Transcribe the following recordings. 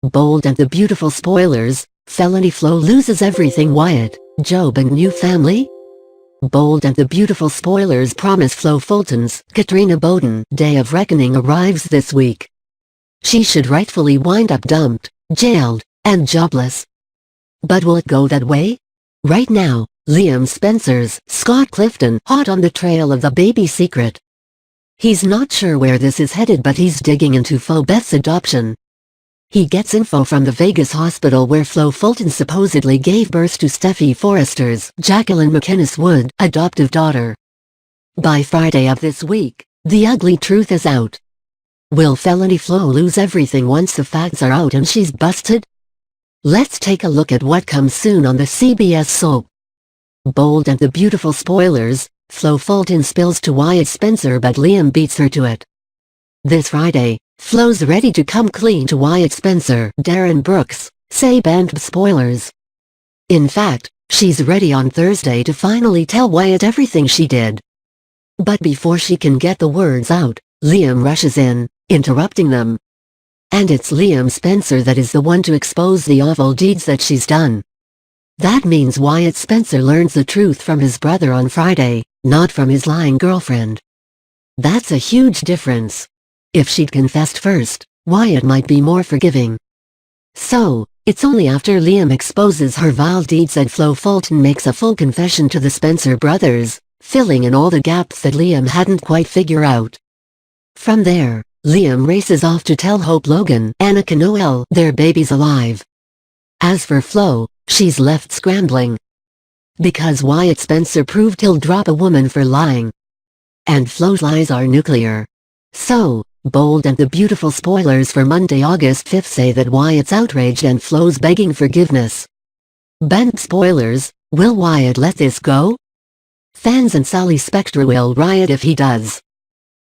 Bold and the Beautiful spoilers, Felony Flo loses everything. Wyatt, Job and new family? Bold and the Beautiful spoilers promise Flo Fulton's Katrina Bowden day of reckoning arrives this week. She should rightfully wind up dumped, jailed, and jobless. But will it go that way? Right now, Liam Spencer's Scott Clifton hot on the trail of the baby secret. He's not sure where this is headed, but he's digging into Flo Beth's adoption. He gets info from the Vegas hospital where Flo Fulton supposedly gave birth to Steffi Forrester's Jacqueline McInnes Wood adoptive daughter. By Friday of this week, the ugly truth is out. Will Felony Flo lose everything once the facts are out and she's busted? Let's take a look at what comes soon on the CBS soap. Bold and the Beautiful spoilers, Flo Fulton spills to Wyatt Spencer but Liam beats her to it. This Friday, Flo's ready to come clean to Wyatt Spencer, Darren Brooks, say band spoilers. In fact, she's ready on Thursday to finally tell Wyatt everything she did. But before she can get the words out, Liam rushes in, interrupting them. And it's Liam Spencer that is the one to expose the awful deeds that she's done. That means Wyatt Spencer learns the truth from his brother on Friday, not from his lying girlfriend. That's a huge difference. If she'd confessed first, Wyatt might be more forgiving. So, it's only after Liam exposes her vile deeds that Flo Fulton makes a full confession to the Spencer brothers, filling in all the gaps that Liam hadn't quite figured out. From there, Liam races off to tell Hope Logan and Annika Noel their baby's alive. As for Flo, she's left scrambling. Because Wyatt Spencer proved he'll drop a woman for lying. And Flo's lies are nuclear. So, Bold and the Beautiful spoilers for Monday, August 5th say that Wyatt's outraged and Flo's begging forgiveness. Band spoilers, will Wyatt let this go? Fans and Sally Spectre will riot if he does.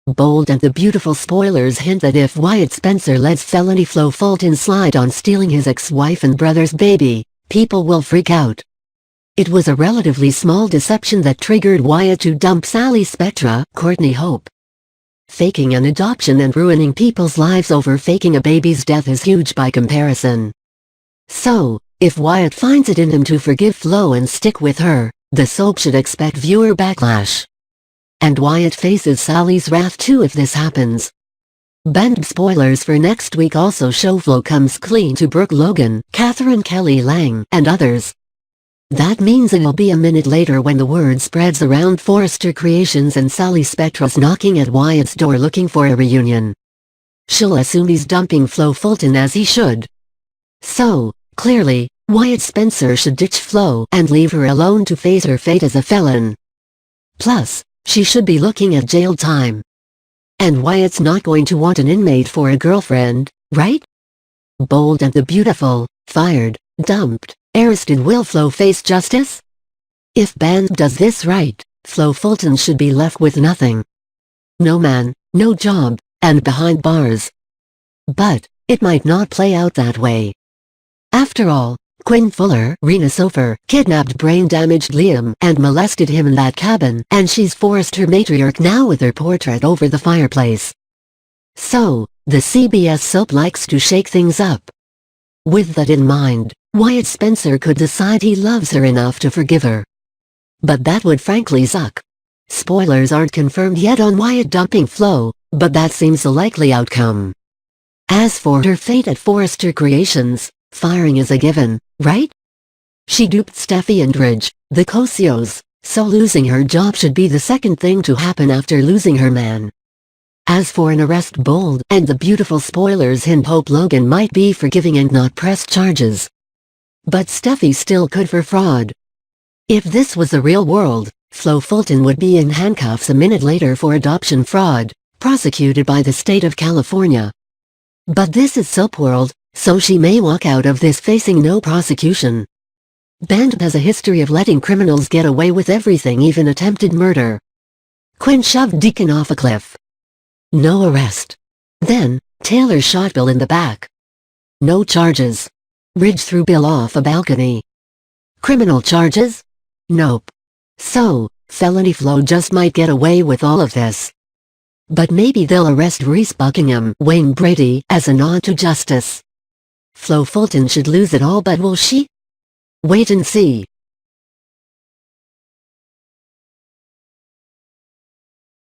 Bold and the Beautiful spoilers hint that if Wyatt Spencer lets Felony Flo Fulton slide on stealing his ex-wife and brother's baby, people will freak out. It was a relatively small deception that triggered Wyatt to dump Sally Spectre, Courtney Hope. Faking an adoption and ruining people's lives over faking a baby's death is huge by comparison. So, if Wyatt finds it in him to forgive Flo and stick with her, the soap should expect viewer backlash. And Wyatt faces Sally's wrath too if this happens. Band spoilers for next week also show Flo comes clean to Brooke Logan, Catherine Kelly Lang, and others. That means it'll be a minute later when the word spreads around Forrester Creations and Sally Spectra's knocking at Wyatt's door looking for a reunion. She'll assume he's dumping Flo Fulton as he should. So, clearly, Wyatt Spencer should ditch Flo and leave her alone to face her fate as a felon. Plus, she should be looking at jail time. And Wyatt's not going to want an inmate for a girlfriend, right? Bold and the Beautiful, fired, dumped, arrested. Will Flo face justice? If Band does this right, Flo Fulton should be left with nothing. No man, no job, and behind bars. But, it might not play out that way. After all, Quinn Fuller, Rena Sofer, kidnapped brain-damaged Liam and molested him in that cabin, and she's forced her matriarch now with her portrait over the fireplace. So, the CBS soap likes to shake things up. With that in mind, Wyatt Spencer could decide he loves her enough to forgive her. But that would frankly suck. Spoilers aren't confirmed yet on Wyatt dumping Flo, but that seems a likely outcome. As for her fate at Forrester Creations, firing is a given, right? She duped Steffi and Ridge, the Cosios, so losing her job should be the second thing to happen after losing her man. As for an arrest, Bold and the Beautiful spoilers hint Hope Logan might be forgiving and not press charges. But Steffi still could for fraud. If this was the real world, Flo Fulton would be in handcuffs a minute later for adoption fraud, prosecuted by the state of California. But this is soap world, so she may walk out of this facing no prosecution. Band has a history of letting criminals get away with everything, even attempted murder. Quinn shoved Deacon off a cliff. No arrest. Then, Taylor shot Bill in the back. No charges. Ridge threw Bill off a balcony. Criminal charges? Nope. So, Felony Flo just might get away with all of this. But maybe they'll arrest Reese Buckingham, Wayne Brady, as a nod to justice. Flo Fulton should lose it all, but will she? Wait and see.